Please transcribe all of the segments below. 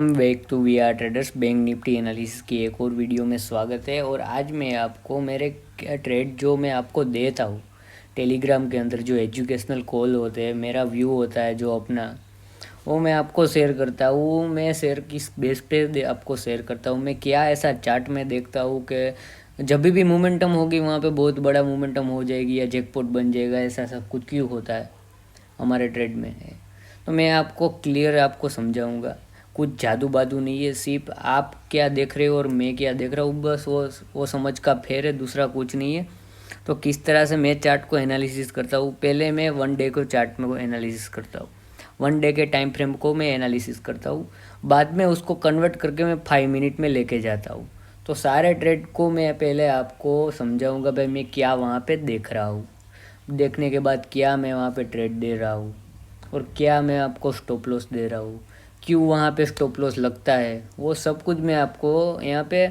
Back to we are traders. Bank Nifty analysis की एक और वीडियो में स्वागत है। और आज मैं आपको मेरे ट्रेड जो मैं आपको देता हूँ टेलीग्राम के अंदर, जो एजुकेशनल कॉल होते हैं, मेरा व्यू होता है जो अपना, वो मैं आपको शेयर करता हूँ। मैं शेयर किस बेस पे आपको शेयर करता हूँ, मैं क्या ऐसा चार्ट में देखता हूँ कि जब भी मोमेंटम होगी वहाँ पे बहुत बड़ा मोमेंटम हो जाएगी या जैकपॉट बन जाएगा, ऐसा सब कुछ क्यों होता है हमारे ट्रेड में है। तो मैं आपको क्लियर आपको समझाऊंगा। कुछ जादू बादू नहीं है, सिर्फ आप क्या देख रहे हो और मैं क्या देख रहा हूँ, बस वो समझ का फेर है, दूसरा कुछ नहीं है। तो किस तरह से मैं चार्ट को एनालिसिस करता हूँ, पहले मैं 1 डे को चार्ट में को एनालिसिस करता हूँ, 1 डे के टाइम फ्रेम को मैं एनालिसिस करता हूँ। बाद में उसको कन्वर्ट करके मैं 5 मिनट में लेके जाता हूँ। तो सारे ट्रेड को मैं पहले आपको समझाऊंगा भाई मैं क्या वहाँ पे देख रहा हूँ, देखने के बाद क्या मैं वहाँ पे ट्रेड दे रहा हूँ और क्या मैं आपको स्टॉप लॉस दे रहा हूँ, क्यों वहाँ पे स्टॉप लॉस लगता है, वो सब कुछ मैं आपको यहाँ पे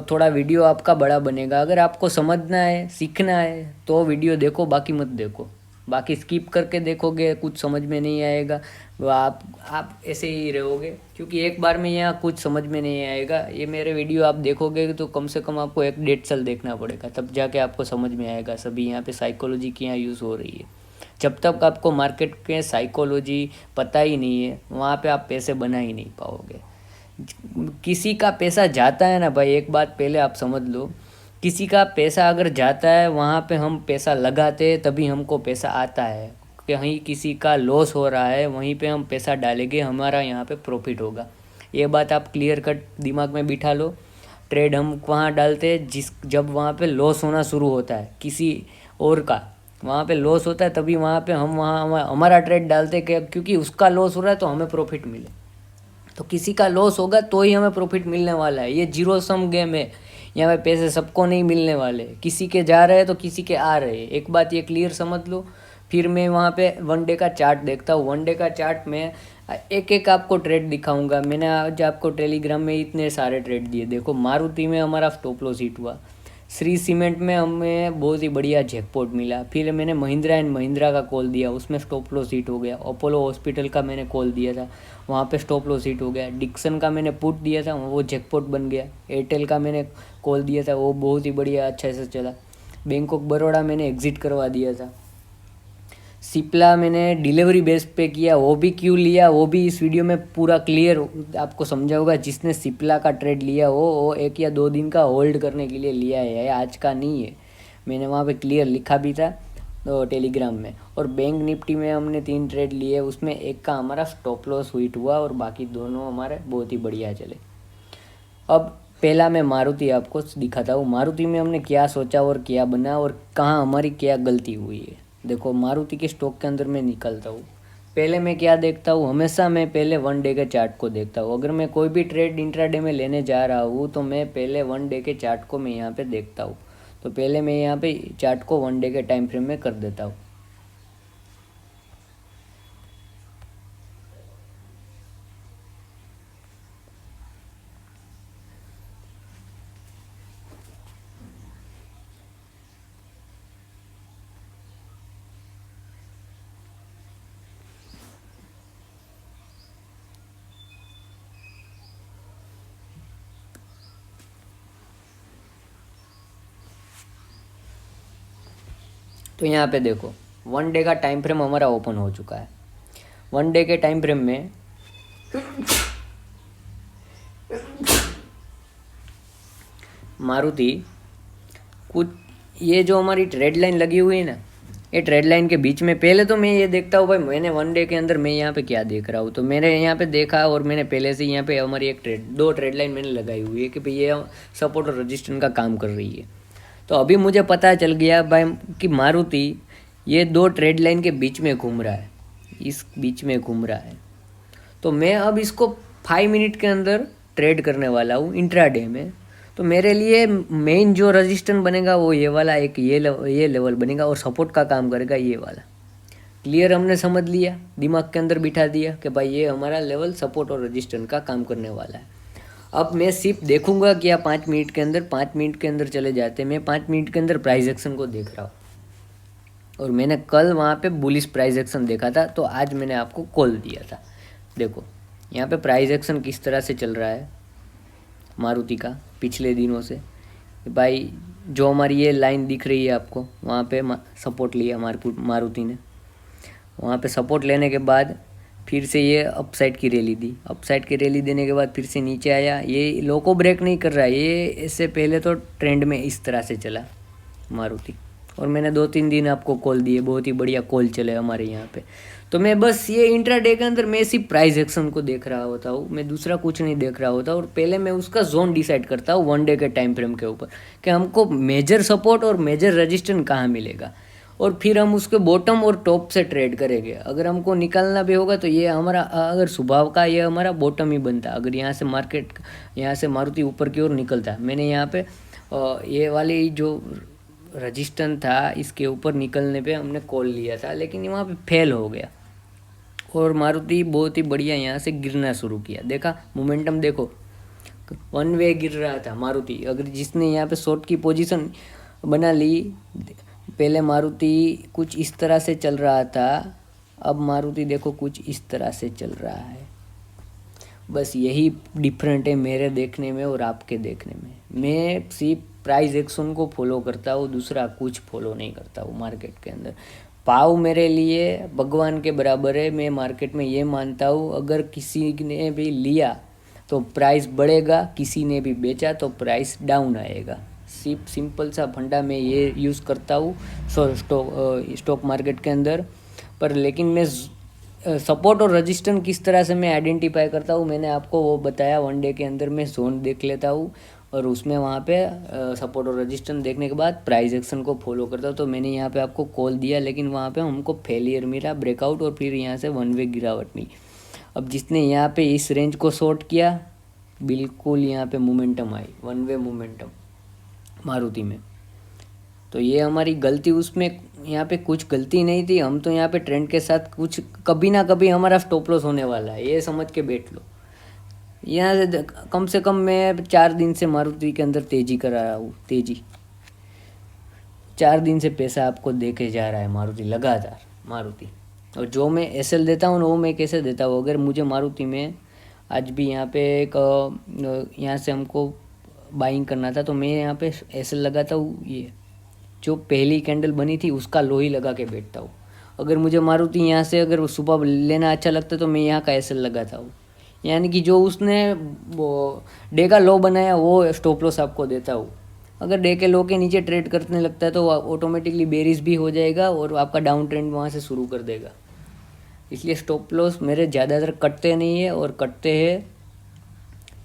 थोड़ा वीडियो आपका बड़ा बनेगा। अगर आपको समझना है, सीखना है तो वीडियो देखो, बाकी मत देखो। बाकी स्किप करके देखोगे कुछ समझ में नहीं आएगा, वो आप ऐसे ही रहोगे, क्योंकि एक बार में यहाँ कुछ समझ में नहीं आएगा। ये मेरे वीडियो आप देखोगे तो कम से कम आपको 1 डेढ़ साल देखना पड़ेगा, तब जाके आपको समझ में आएगा सभी यहाँ पे साइकोलॉजी की यहाँ यूज़ हो रही है। जब तक आपको मार्केट के साइकोलॉजी पता ही नहीं है, वहाँ पे आप पैसे बना ही नहीं पाओगे। किसी का पैसा जाता है ना भाई, एक बात पहले आप समझ लो, किसी का पैसा अगर जाता है वहाँ पे हम पैसा लगाते हैं तभी हमको पैसा आता है। कहीं किसी का लॉस हो रहा है वहीं पे हम पैसा डालेंगे, हमारा यहाँ पे प्रॉफिट होगा। ये बात आप क्लियर कट दिमाग में बिठा लो। ट्रेड हम वहाँ डालते हैं जब वहाँ पे लॉस होना शुरू होता है किसी और का, वहाँ पे लॉस होता है तभी वहाँ पे हम वहाँ हमारा ट्रेड डालते हैं, क्योंकि उसका लॉस हो रहा है तो हमें प्रॉफिट मिले। तो किसी का लॉस होगा तो ही हमें प्रॉफिट मिलने वाला है। ये जीरो सम गेम है, यहाँ पे पैसे सबको नहीं मिलने वाले, किसी के जा रहे हैं तो किसी के आ रहे हैं। एक बात ये क्लियर समझ लो। फिर मैं वहाँ पे 1 डे का चार्ट देखता हूँ। 1 डे का चार्ट में एक एक आपको ट्रेड दिखाऊंगा। मैंने आज आपको टेलीग्राम में इतने सारे ट्रेड दिए। देखो, मारुति में हमारा स्टॉप लॉस हिट हुआ, श्री सीमेंट में हमें बहुत ही बढ़िया जैकपॉट मिला। फिर मैंने महिंद्रा एंड महिंद्रा का कॉल दिया, उसमें स्टॉप लॉस हिट हो गया। अपोलो हॉस्पिटल का मैंने कॉल दिया था, वहाँ पे स्टॉप लॉस हिट हो गया। डिक्सन का मैंने पुट दिया था, वो जैकपॉट बन गया। एयरटेल का मैंने कॉल दिया था, वो बहुत ही बढ़िया अच्छे से चला। बैंक ऑफ बड़ौदा मैंने एग्जिट करवा दिया था। सिप्ला मैंने डिलीवरी बेस पे किया, वो भी क्यों लिया वो भी इस वीडियो में पूरा क्लियर आपको समझाऊंगा। जिसने सिप्ला का ट्रेड लिया वो 1 या 2 दिन का होल्ड करने के लिए लिया है, आज का नहीं है। मैंने वहाँ पे क्लियर लिखा भी था तो टेलीग्राम में। और बैंक निफ्टी में हमने 3 ट्रेड लिए, उसमें एक का हमारा स्टॉप लॉस हिट हुआ और बाकी दोनों हमारे बहुत ही बढ़िया चले। अब पहला मैं मारुति आपको दिखाता हूँ, मारुति में हमने क्या सोचा और क्या बना और कहाँ हमारी क्या गलती हुई है। देखो, मारुति के स्टॉक के अंदर मैं निकलता हूँ, पहले मैं क्या देखता हूँ, हमेशा मैं पहले 1 डे के चार्ट को देखता हूँ। अगर मैं कोई भी ट्रेड इंट्राडे में लेने जा रहा हूँ तो मैं पहले 1 डे के चार्ट को मैं यहाँ पे देखता हूँ। तो पहले मैं यहाँ पे चार्ट को 1 डे के टाइम फ्रेम में कर देता हूँ। तो यहाँ पे देखो, 1 डे का टाइम फ्रेम हमारा ओपन हो चुका है। 1 डे के टाइम फ्रेम में मारुति कुछ, ये जो हमारी ट्रेड लाइन लगी हुई है ना, ये ट्रेड लाइन के बीच में पहले तो मैं ये देखता हूँ भाई मैंने 1 डे के अंदर मैं यहाँ पे क्या देख रहा हूँ। तो मैंने यहाँ पे देखा और मैंने पहले से यहाँ पे हमारी दो ट्रेड लाइन मैंने लगाई हुई है कि भाई ये सपोर्ट और रजिस्टेंस का काम कर रही है। तो अभी मुझे पता चल गया भाई कि मारुति ये 2 ट्रेड लाइन के बीच में घूम रहा है, इस बीच में घूम रहा है। तो मैं अब इसको 5 मिनट के अंदर ट्रेड करने वाला हूँ इंट्राडे में। तो मेरे लिए मेन जो रजिस्टेंस बनेगा वो ये वाला, एक ये लेवल बनेगा और सपोर्ट का काम करेगा ये वाला। क्लियर, हमने समझ लिया, दिमाग के अंदर बिठा दिया कि भाई ये हमारा लेवल सपोर्ट और रजिस्टेंस का काम करने वाला है। अब मैं सिर्फ देखूंगा कि आप 5 मिनट के अंदर 5 मिनट के अंदर चले जाते हैं। मैं 5 मिनट के अंदर प्राइस एक्शन को देख रहा हूँ और मैंने कल वहाँ पे बुलिश प्राइस एक्शन देखा था, तो आज मैंने आपको कॉल दिया था। देखो, यहाँ पे प्राइस एक्शन किस तरह से चल रहा है मारुति का पिछले दिनों से। भाई जो हमारी ये लाइन दिख रही है आपको, वहाँ पे सपोर्ट लिया मारुति ने। वहाँ पे सपोर्ट लेने के बाद फिर से ये अपसाइड की रैली दी। अपसाइड की रैली देने के बाद फिर से नीचे आया। ये लो को ब्रेक नहीं कर रहा है, ये इससे पहले तो ट्रेंड में इस तरह से चला मारुति। और मैंने 2-3 दिन आपको कॉल दिए, बहुत ही बढ़िया कॉल चले हमारे यहाँ पे। तो मैं बस ये इंट्राडे के अंदर मैं सिर्फ प्राइस एक्शन को देख रहा होता हूँ, मैं दूसरा कुछ नहीं देख रहा होता। और पहले मैं उसका जोन डिसाइड करता हूँ 1 डे के टाइम फ्रेम के ऊपर कि हमको मेजर सपोर्ट और मेजर रजिस्टेंस कहाँ मिलेगा, और फिर हम उसके बॉटम और टॉप से ट्रेड करेंगे। अगर हमको निकालना भी होगा तो ये हमारा, अगर स्वभाव का ये हमारा बॉटम ही बनता। अगर यहाँ से मार्केट, यहाँ से मारुति ऊपर की ओर निकलता, मैंने यहाँ पे ये वाली जो रजिस्टेंस था इसके ऊपर निकलने पे हमने कॉल लिया था, लेकिन वहाँ पे फेल हो गया और मारुति बहुत ही बढ़िया यहाँ से गिरना शुरू किया। देखा मोमेंटम, देखो 1 वे गिर रहा था मारुति। अगर जिसने यहाँ पे शॉर्ट की पोजीशन बना ली, पहले मारुति कुछ इस तरह से चल रहा था, अब मारुति देखो कुछ इस तरह से चल रहा है। बस यही डिफरेंट है मेरे देखने में और आपके देखने में। मैं सिर्फ प्राइस एक्शन को फॉलो करता हूँ, दूसरा कुछ फॉलो नहीं करता हूँ मार्केट के अंदर। पाव मेरे लिए भगवान के बराबर है। मैं मार्केट में ये मानता हूँ, अगर किसी ने भी लिया तो प्राइस बढ़ेगा, किसी ने भी बेचा तो प्राइस डाउन आएगा। सिर्फ सिंपल सा फंडा मैं ये यूज़ करता हूँ स्टॉक मार्केट के अंदर। पर लेकिन मैं सपोर्ट और रजिस्टेंस किस तरह से मैं आइडेंटिफाई करता हूँ, मैंने आपको वो बताया। 1 डे के अंदर मैं जोन देख लेता हूँ और उसमें वहाँ पे सपोर्ट और रजिस्टेंस देखने के बाद प्राइस एक्शन को फॉलो करता हूँ। तो मैंने यहाँ पे आपको कॉल दिया, लेकिन वहाँ पे हमको फेलियर मिला, ब्रेकआउट, और फिर यहाँ से 1 वे गिरावट मिली। अब जिसने यहाँ पे इस रेंज को शॉर्ट किया, बिल्कुल यहाँ पे मोमेंटम आई, 1 वे मोमेंटम मारुति में। तो ये हमारी गलती, उसमें यहाँ पे कुछ गलती नहीं थी। हम तो यहाँ पे ट्रेंड के साथ कुछ कभी ना कभी हमारा स्टॉप लॉस होने वाला है, ये समझ के बैठ लो। यहाँ से कम मैं 4 दिन से मारुति के अंदर तेजी करा रहा हूँ, तेजी 4 दिन से पैसा आपको दे के जा रहा है मारुति, लगातार मारुति। और जो मैं एसएल देता हूँ वो मैं कैसे देता हूँ, अगर मुझे मारुति में आज भी यहाँ पे एक यहाँ से हमको बाइंग करना था तो मैं यहाँ पे एसएल लगाता हूँ। ये जो पहली कैंडल बनी थी उसका लो ही लगा के बैठता हूँ। अगर मुझे मारुति यहाँ से अगर सुबह लेना अच्छा लगता है तो मैं यहाँ का एसएल लगाता हूँ। यानी कि जो उसने वो डे का लो बनाया वो स्टॉप लॉस आपको देता हूँ। अगर डे के लो के नीचे ट्रेड करने लगता है तो ऑटोमेटिकली बेरिश भी हो जाएगा और आपका डाउन ट्रेंड वहाँ से शुरू कर देगा। इसलिए स्टॉप लॉस मेरे ज़्यादातर कटते नहीं है, और कटते हैं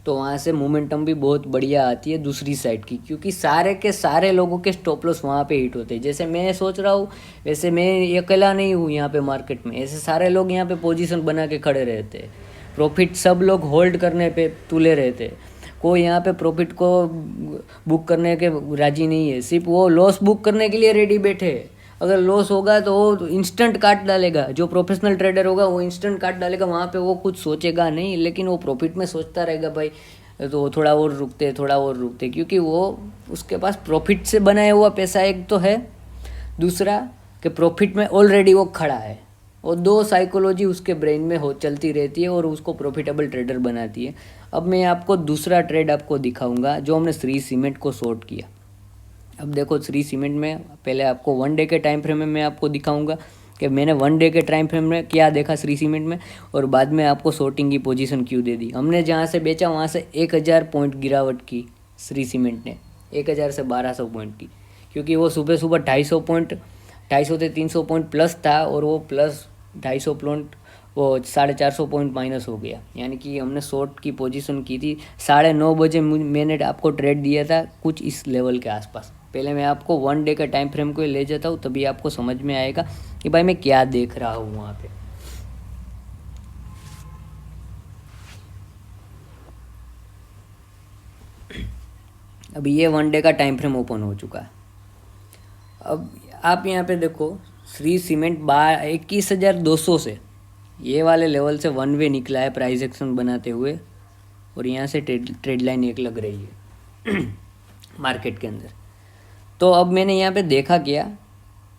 तो वहाँ से मोमेंटम भी बहुत बढ़िया आती है दूसरी साइड की, क्योंकि सारे के सारे लोगों के स्टॉप लॉस वहाँ पे हिट होते हैं। जैसे मैं सोच रहा हूँ वैसे मैं अकेला नहीं हूँ यहाँ पे मार्केट में, ऐसे सारे लोग यहाँ पे पोजीशन बना के खड़े रहते हैं। प्रॉफिट सब लोग होल्ड करने पे तुले रहते हैं, कोई यहाँ पे प्रॉफिट को बुक करने के राजी नहीं है, सिर्फ वो लॉस बुक करने के लिए रेडी बैठे हैं। अगर लॉस होगा तो वो इंस्टेंट काट डालेगा, जो प्रोफेशनल ट्रेडर होगा वो इंस्टेंट काट डालेगा, वहाँ पे वो कुछ सोचेगा नहीं, लेकिन वो प्रॉफिट में सोचता रहेगा भाई तो थोड़ा और रुकते, थोड़ा और रुकते, क्योंकि वो उसके पास प्रॉफिट से बनाया हुआ पैसा एक तो है, दूसरा कि प्रॉफिट में ऑलरेडी वो खड़ा है। और 2 साइकोलॉजी उसके ब्रेन में हो चलती रहती है और उसको प्रॉफिटेबल ट्रेडर बनाती है। अब मैं आपको दूसरा ट्रेड आपको दिखाऊंगा जो हमने श्री सीमेंट को शॉर्ट किया। अब देखो श्री सीमेंट में पहले आपको 1 डे के टाइम फ्रेम में मैं आपको दिखाऊंगा कि मैंने 1 डे के टाइम फ्रेम में क्या देखा श्री सीमेंट में, और बाद में आपको शॉर्टिंग की पोजीशन क्यों दे दी। हमने जहाँ से बेचा वहाँ से 1000 पॉइंट गिरावट की श्री सीमेंट ने, 1000 से 1200 पॉइंट की, क्योंकि वो सुबह 250 पॉइंट, 250 से 300 पॉइंट प्लस था और वो प्लस 250 पॉइंट वो 450 पॉइंट माइनस हो गया। यानी कि हमने शॉर्ट की पोजीशन की थी 9:30 बजे, मैंने आपको ट्रेड दिया था कुछ इस लेवल के आसपास। पहले मैं आपको 1 डे का टाइम फ्रेम को ले जाता हूँ, तभी आपको समझ में आएगा कि भाई मैं क्या देख रहा हूँ वहाँ पे। अभी ये 1 डे का टाइम फ्रेम ओपन हो चुका है। अब आप यहाँ पे देखो श्री सीमेंट 21,200 से ये वाले लेवल से 1 वे निकला है प्राइस एक्शन बनाते हुए, और यहाँ से ट्रेड लाइन एक लग रही है मार्केट के अंदर। तो अब मैंने यहाँ पे देखा क्या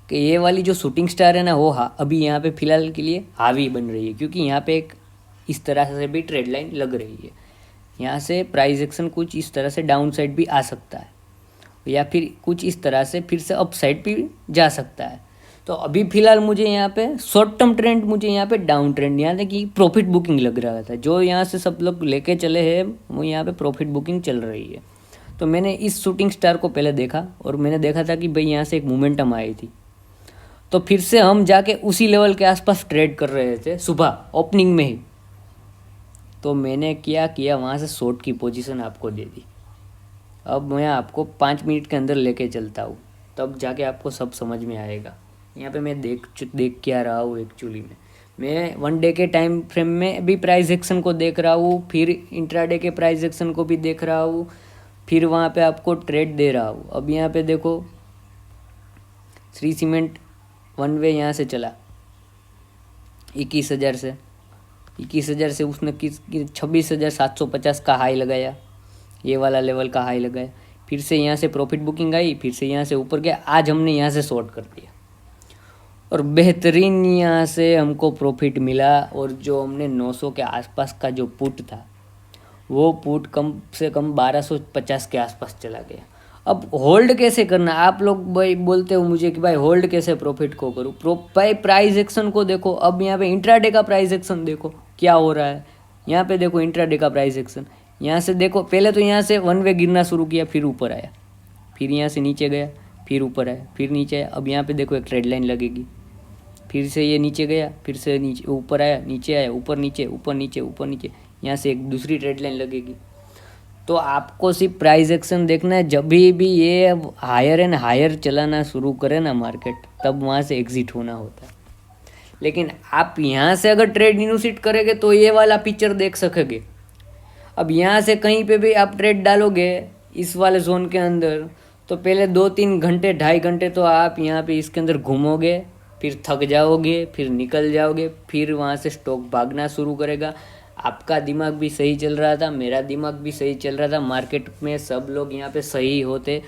कि ये वाली जो शूटिंग स्टार है ना वो अभी यहाँ पे फ़िलहाल के लिए हावी बन रही है, क्योंकि यहाँ पे एक इस तरह से भी ट्रेड लाइन लग रही है। यहाँ से प्राइस एक्शन कुछ इस तरह से डाउन साइड भी आ सकता है, या फिर कुछ इस तरह से फिर से अप साइड भी जा सकता है। तो अभी फ़िलहाल मुझे यहाँ पे शॉर्ट टर्म ट्रेंड, मुझे यहाँ पे डाउन ट्रेंड, यहाँ तक कि प्रॉफिट बुकिंग लग रहा था। जो यहाँ से सब लोग लेके चले हैं वो यहाँ पे प्रॉफिट बुकिंग चल रही है। तो मैंने इस शूटिंग स्टार को पहले देखा और मैंने देखा था कि भाई यहाँ से एक मोमेंटम आई थी, तो फिर से हम जाके उसी लेवल के आसपास ट्रेड कर रहे थे सुबह ओपनिंग में ही। तो मैंने क्या किया, वहाँ से शॉर्ट की पोजीशन आपको दे दी। अब मैं आपको 5 मिनट के अंदर लेके चलता हूँ, तब जाके आपको सब समझ में आएगा। यहाँ पे मैं देख क्या रहा हूँ, एक्चुअली में मैं 1 डे के टाइम फ्रेम में भी प्राइस एक्शन को देख रहा हूँ, फिर इंट्राडे के प्राइस एक्शन को भी देख रहा हूँ, फिर वहाँ पे आपको ट्रेड दे रहा हूँ। अब यहाँ पे देखो श्री सीमेंट 1 वे यहाँ से चला 21,000 से, 21,000 से उसने 26,750 का हाई लगाया, ये वाला लेवल का हाई लगाया। फिर से यहाँ से प्रॉफिट बुकिंग आई, फिर से यहाँ से ऊपर गया। आज हमने यहाँ से शॉर्ट कर दिया और बेहतरीन यहाँ से हमको प्रॉफिट मिला। और जो हमने 900 के आसपास का जो पुट था, वो पुट कम से कम 1250 के आसपास चला गया। अब होल्ड कैसे करना, आप लोग भाई बोलते हो मुझे कि भाई होल्ड कैसे प्रॉफिट को करूँ। भाई प्राइस एक्शन को देखो। अब यहाँ पे इंट्राडे का प्राइस एक्शन देखो क्या हो रहा है। यहाँ पे देखो इंट्राडे का प्राइस एक्शन, यहाँ से देखो पहले तो यहाँ से 1 वे गिरना शुरू किया, फिर ऊपर आया, फिर यहाँ से नीचे गया, फिर ऊपर आया, फिर नीचे आया। अब यहाँ पे देखो एक ट्रेड लाइन लगेगी, फिर से ये नीचे गया, फिर से नीचे ऊपर आया, नीचे आया, ऊपर नीचे, ऊपर नीचे, ऊपर नीचे, यहाँ से एक दूसरी ट्रेड लाइन लगेगी। तो आपको सिर्फ प्राइस एक्शन देखना है। जब भी ये हायर एंड हायर चलाना शुरू करे ना मार्केट, तब वहाँ से एग्जिट होना होता है। लेकिन आप यहाँ से अगर ट्रेड इनिशिएट करेंगे तो ये वाला पिक्चर देख सकेंगे। अब यहाँ से कहीं पे भी आप ट्रेड डालोगे इस वाले जोन के अंदर, तो पहले 2-3 घंटे 2.5 घंटे तो आप यहाँ पे इसके अंदर घूमोगे, फिर थक जाओगे, फिर निकल जाओगे, फिर वहाँ से स्टॉक भागना शुरू करेगा। आपका दिमाग भी सही चल रहा था, मेरा दिमाग भी सही चल रहा था, मार्केट में सब लोग यहाँ पे सही होते,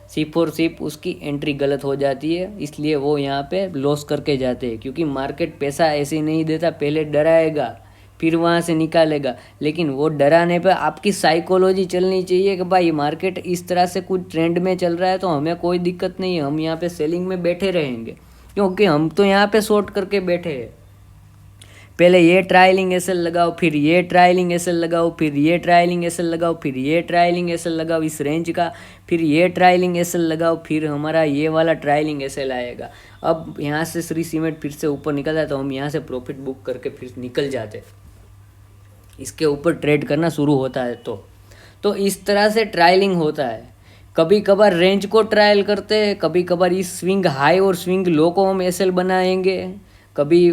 सिर्फ और सिर्फ उसकी एंट्री गलत हो जाती है, इसलिए वो यहाँ पे लॉस करके जाते हैं। क्योंकि मार्केट पैसा ऐसे ही नहीं देता, पहले डराएगा फिर वहाँ से निकालेगा। लेकिन वो डराने पे आपकी साइकोलॉजी चलनी चाहिए कि भाई मार्केट इस तरह से कुछ ट्रेंड में चल रहा है तो हमें कोई दिक्कत नहीं है, हम यहाँ पे सेलिंग में बैठे रहेंगे, क्योंकि हम तो यहाँ पे शॉर्ट करके बैठे हैं। पहले ये ट्रायलिंग एसएल लगाओ, फिर ये ट्रायलिंग एसएल लगाओ, फिर ये ट्रायलिंग एसएल लगाओ, फिर ये ट्रायलिंग एसएल लगाओ इस रेंज का, फिर ये ट्रायलिंग एसएल लगाओ, फिर हमारा ये वाला ट्रायलिंग एसएल आएगा। अब यहाँ से श्री सीमेंट फिर से ऊपर निकल जाए तो हम यहाँ से प्रॉफिट बुक करके फिर निकल जाते, इसके ऊपर ट्रेड करना शुरू होता है। तो इस तरह से ट्रायलिंग होता है। कभी कभार रेंज को ट्रायल करते हैं, कभी कभार इस स्विंग हाई और स्विंग लो को हम एसएल बनाएंगे, कभी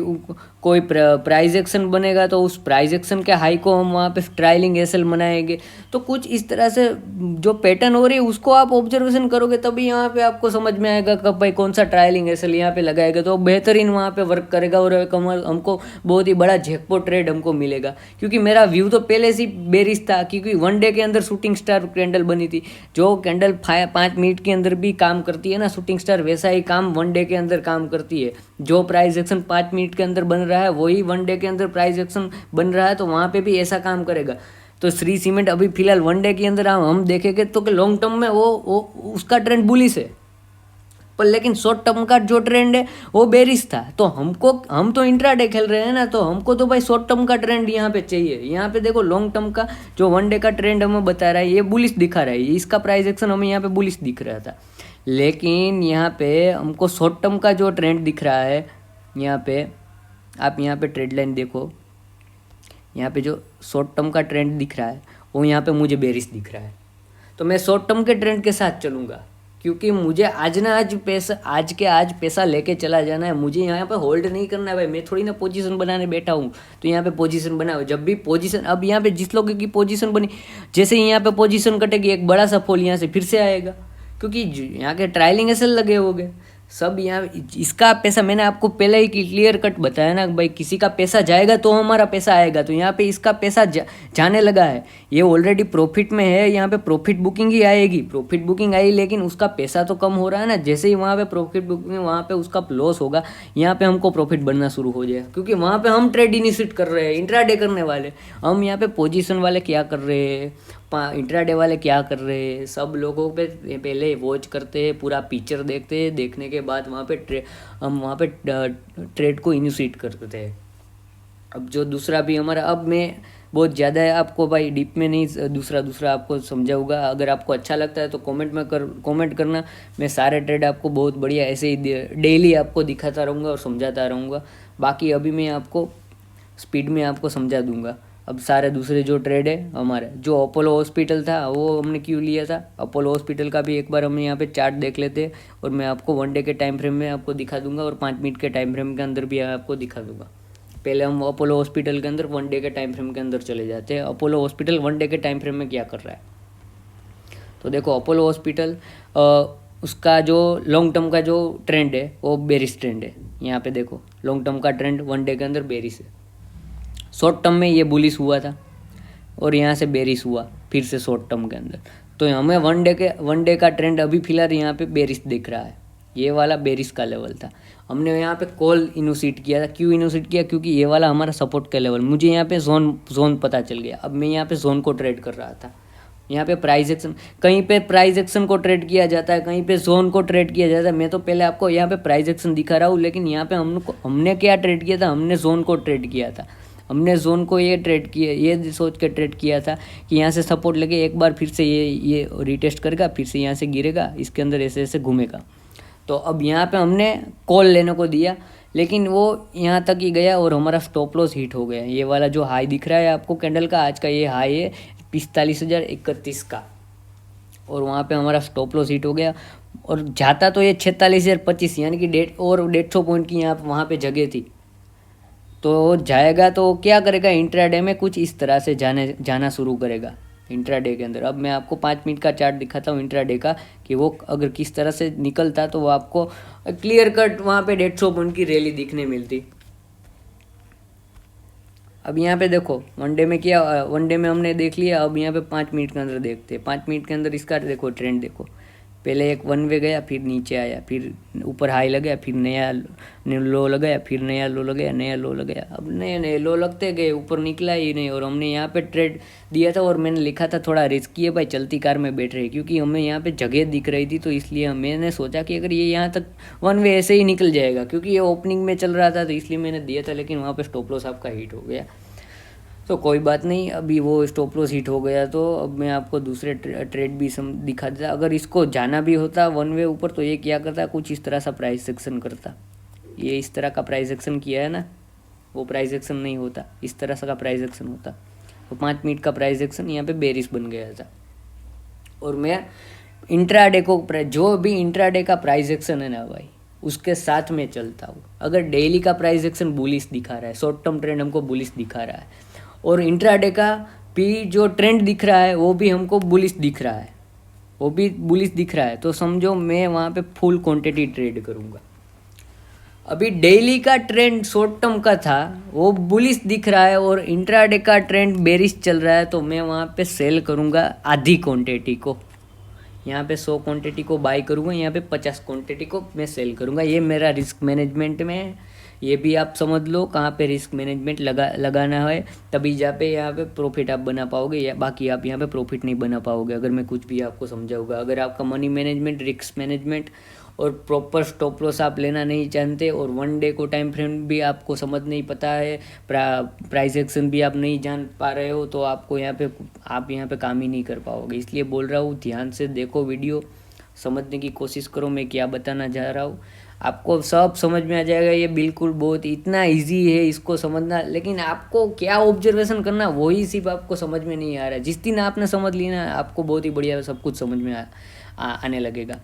कोई प्राइस एक्शन बनेगा तो उस प्राइस एक्शन के हाई को हम वहाँ पे ट्रायलिंग एसएल बनाएंगे। तो कुछ इस तरह से जो पैटर्न हो रही है उसको आप ऑब्जर्वेशन करोगे, तभी यहाँ पे आपको समझ में आएगा कब भाई कौन सा ट्रायलिंग एसएल यहाँ पे लगाएगा तो बेहतरीन वहाँ पे वर्क करेगा और हमको बहुत ही बड़ा जैकपॉट ट्रेड हमको मिलेगा। क्योंकि मेरा व्यू तो पहले से बेरिश था, क्योंकि 1 डे के अंदर शूटिंग स्टार कैंडल बनी थी। जो कैंडल 5 मिनट के अंदर भी काम करती है ना शूटिंग स्टार, वैसा ही काम 1 डे के अंदर काम करती है। जो प्राइस एक्शन 5 मिनट के अंदर बन रहा है वही 1 डे के अंदर प्राइस एक्शन बन रहा है, तो वहाँ पे भी ऐसा काम करेगा। तो श्री सीमेंट अभी फिलहाल 1 डे के अंदर हम देखेंगे तो कि लॉन्ग टर्म में वो उसका ट्रेंड बुलिश है, पर लेकिन शॉर्ट टर्म का जो ट्रेंड है वो बेरिश था। तो हम तो इंट्राडे खेल रहे हैं ना, तो हमको तो भाई शॉर्ट टर्म का ट्रेंड यहाँ पे चाहिए। यहाँ पे देखो लॉन्ग टर्म का जो 1 डे का ट्रेंड हमें बता रहा है ये बुलिश दिखा रहा है, इसका प्राइस एक्शन हमें यहाँ पे बुलिश दिख रहा था। लेकिन यहाँ पे हमको शॉर्ट टर्म का जो ट्रेंड दिख रहा है, यहाँ पे आप यहाँ पे ट्रेड लाइन देखो, यहाँ पे जो शॉर्ट टर्म का ट्रेंड दिख रहा है वो यहाँ पे मुझे बेरिश दिख रहा है। तो मैं शॉर्ट टर्म के ट्रेंड के साथ चलूँगा, क्योंकि मुझे आज पैसा लेके चला जाना है। मुझे यहाँ पे होल्ड नहीं करना है भाई, मैं थोड़ी ना पोजीशन बनाने बैठा हूँ। तो यहाँ पे पोजीशन बनाओ, जब भी पोजीशन, अब यहाँ पे जिस लोगों की पोजीशन बनी, जैसे ही यहाँ पे पोजीशन कटेगी एक बड़ा सा फॉल यहाँ से फिर से आएगा, क्योंकि यहाँ के ट्रायलिंग एसएल लगे हो गए। सब यहाँ इसका पैसा मैंने आपको पहले ही क्लियर कट बताया ना भाई, किसी का पैसा जाएगा तो हमारा पैसा आएगा। तो यहाँ पे इसका पैसा जाने लगा है, ये ऑलरेडी प्रॉफिट में है, यहाँ पे प्रॉफिट बुकिंग ही आएगी, प्रॉफिट बुकिंग आई, लेकिन उसका पैसा तो कम हो रहा है ना। जैसे ही वहाँ पे प्रॉफिट बुकिंग, वहाँ पे उसका लॉस होगा, यहाँ पे हमको प्रॉफिट बढ़ना शुरू हो जाएगा, क्योंकि वहाँ पे हम ट्रेड इनिशिएट कर रहे हैं, इंट्राडे करने वाले। हम यहाँ पे पोजीशन वाले क्या कर रहे हैं, इंट्राडे वाले क्या कर रहे हैं, सब लोगों पे पहले वॉच करते हैं, पूरा पिक्चर देखते हैं, देखने के बाद वहाँ पे हम वहाँ पे ट्रेड को इनिशिएट करते हैं। अब जो दूसरा भी हमारा, अब मैं बहुत ज़्यादा है आपको भाई डीप में नहीं दूसरा आपको समझाऊंगा। अगर आपको अच्छा लगता है तो कमेंट करना। मैं सारे ट्रेड आपको बहुत बढ़िया ऐसे ही डेली आपको दिखाता रहूँगा और समझाता रहूँगा। बाकी अभी मैं आपको स्पीड में आपको समझा दूंगा। अब सारे दूसरे जो ट्रेड है हमारे, जो अपोलो हॉस्पिटल था वो हमने क्यों लिया था, अपोलो हॉस्पिटल का भी एक बार हम यहाँ पे चार्ट देख लेते हैं, और मैं आपको 1 डे के टाइम फ्रेम में आपको दिखा दूंगा, और 5 मिनट के टाइम फ्रेम के अंदर भी आपको दिखा दूंगा। पहले हम अपोलो हॉस्पिटल के अंदर 1 डे के टाइम फ्रेम के अंदर चले जाते हैं। अपोलो हॉस्पिटल 1 डे के टाइम फ्रेम में क्या कर रहा है, तो देखो अपोलो हॉस्पिटल उसका जो लॉन्ग टर्म का जो ट्रेंड है वो बेरिश ट्रेंड है। यहाँ पे देखो लॉन्ग टर्म का ट्रेंड 1 डे के अंदर बेरिश है। शॉर्ट टर्म में ये बुलिश हुआ था और यहाँ से बेरिश हुआ फिर से शॉर्ट टर्म के अंदर। तो हमें 1 डे का ट्रेंड अभी फिलहाल यहाँ पे बेरिश दिख रहा है, ये वाला बेरिश का लेवल था। हमने यहाँ पे कॉल इनिशिएट किया था, क्यों इनिशिएट किया, क्योंकि ये वाला हमारा सपोर्ट का लेवल, मुझे यहाँ पे जोन पता चल गया। अब मैं यहाँ पे जोन को ट्रेड कर रहा था। यहाँ पे प्राइस एक्शन, कहीं पे प्राइस एक्शन को ट्रेड किया जाता है, कहीं पे जोन को ट्रेड किया जाता है। मैं तो पहले आपको यहाँ पे प्राइस एक्शन दिखा रहा हूँ, लेकिन यहाँ पे हमने क्या ट्रेड किया था, हमने जोन को ट्रेड किया था। हमने जोन को ये ट्रेड किया, ये सोच के ट्रेड किया था कि यहाँ से सपोर्ट लगे, एक बार फिर से ये रिटेस्ट करेगा, फिर से यहाँ से गिरेगा, इसके अंदर ऐसे ऐसे घूमेगा। तो अब यहाँ पे हमने कॉल लेने को दिया, लेकिन वो यहाँ तक ही गया और हमारा स्टॉप लॉस हिट हो गया। ये वाला जो हाई दिख रहा है आपको कैंडल का, आज का ये हाई है 45,031 का, और वहाँ पे हमारा स्टॉप लॉस हिट हो गया। और जाता तो ये 46,025, यानी कि 150 पॉइंट की यहाँ वहाँ पे जगह थी। तो जाएगा तो क्या करेगा, इंट्राडे में कुछ इस तरह से जाना शुरू करेगा इंट्राडे के अंदर। अब मैं आपको 5 मिनट का चार्ट दिखाता हूँ इंट्राडे का, कि वो अगर किस तरह से निकलता तो वो आपको क्लियर कट वहाँ पे 150 पॉइंट की रैली दिखने मिलती। अब यहाँ पे देखो 1 डे में क्या, 1 डे में हमने देख लिया। अब यहाँ पे 5 मिनट के अंदर देखते हैं। 5 मिनट के अंदर इसका देखो ट्रेंड देखो, पहले एक 1 वे गया, फिर नीचे आया, फिर ऊपर हाई लगाया, फिर नया लो लगाया, फिर नया लो लगाया, नया लो लगाया। अब नए लो लगते गए, ऊपर निकला ही नहीं। और हमने यहाँ पे ट्रेड दिया था, और मैंने लिखा था थोड़ा रिस्की है भाई, चलती कार में बैठ रही, क्योंकि हमें यहाँ पे जगह दिख रही थी। तो इसलिए मैंने सोचा कि अगर ये यहाँ तक 1 वे ऐसे ही निकल जाएगा, क्योंकि ये ओपनिंग में चल रहा था, तो इसलिए मैंने दिया था। लेकिन वहाँ पर स्टॉप लॉस आपका हिट हो गया, तो कोई बात नहीं। अभी वो स्टॉप लॉस हिट हो गया, तो अब मैं आपको दूसरे ट्रेड भी दिखा देता। अगर इसको जाना भी होता 1 वे ऊपर, तो ये क्या करता, कुछ इस तरह सा प्राइस सेक्शन करता। ये इस तरह का प्राइस एक्शन किया है ना, वो प्राइस एक्शन नहीं होता, इस तरह सा का प्राइस एक्शन होता। तो 5 मिनट का प्राइस एक्शन यहाँ पे बेरिश बन गया था। और मैं इंट्राडे को, जो भी इंट्राडे का प्राइस एक्शन है ना भाई, उसके साथ में चलता हूँ। अगर डेली का प्राइस एक्शन बुलिश दिखा रहा है, शॉर्ट टर्म ट्रेंड हमको बुलिश दिखा रहा है, और इंट्राडे का भी जो ट्रेंड दिख रहा है वो भी हमको बुलिश दिख रहा है, वो भी बुलिश दिख रहा है, तो समझो मैं वहाँ पे फुल क्वांटिटी ट्रेड करूँगा। अभी डेली का ट्रेंड शॉर्ट टर्म का था, वो बुलिश दिख रहा है, और इंट्राडे का ट्रेंड बेरिश चल रहा है, तो मैं वहाँ पे सेल करूँगा आधी क्वांटिटी को। यहाँ पे 100 क्वांटिटी को बाई करूँगा, यहाँ पे 50 क्वांटिटी को मैं सेल करूँगा। ये मेरा रिस्क मैनेजमेंट में है, ये भी आप समझ लो कहाँ पे रिस्क मैनेजमेंट लगाना है, तभी जा पे यहाँ पे प्रॉफिट आप बना पाओगे, या बाकी आप यहाँ पे प्रॉफिट नहीं बना पाओगे अगर मैं कुछ भी आपको समझाऊंगा। अगर आपका मनी मैनेजमेंट, रिस्क मैनेजमेंट और प्रॉपर स्टॉप लॉस आप लेना नहीं जानते, और 1 डे को टाइम फ्रेम भी आपको समझ नहीं पता है, प्राइस एक्शन भी आप नहीं जान पा रहे हो, तो आपको आप यहाँ पे काम ही नहीं कर पाओगे। इसलिए बोल रहा हूँ ध्यान से देखो वीडियो, समझने की कोशिश करो मैं क्या बताना चाह रहा हूँ, आपको सब समझ में आ जाएगा। ये बिल्कुल बहुत इतना इजी है इसको समझना, लेकिन आपको क्या ऑब्जर्वेशन करना वही सिर्फ आपको समझ में नहीं आ रहा है। जिस दिन आपने समझ लिया ना, आपको बहुत ही बढ़िया सब कुछ समझ में आने लगेगा।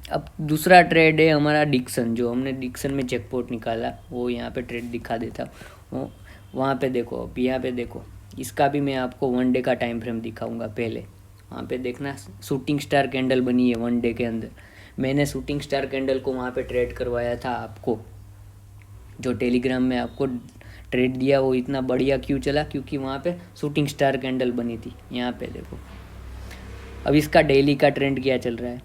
अब दूसरा ट्रेड है हमारा डिक्सन, जो हमने डिक्सन में जैकपॉट निकाला, वो यहाँ पे ट्रेड दिखा देता हूँ। वहाँ पे देखो, अब यहाँ पे देखो, इसका भी मैं आपको 1 डे का टाइम फ्रेम दिखाऊंगा। पहले वहाँ पे देखना, शूटिंग स्टार कैंडल बनी है 1 डे के अंदर, मैंने शूटिंग स्टार कैंडल को वहाँ पे ट्रेड करवाया था आपको, जो टेलीग्राम में आपको ट्रेड दिया वो इतना बढ़िया क्यों चला, क्योंकि वहाँ पे शूटिंग स्टार कैंडल बनी थी। यहाँ पे देखो अब इसका डेली का ट्रेंड क्या चल रहा है।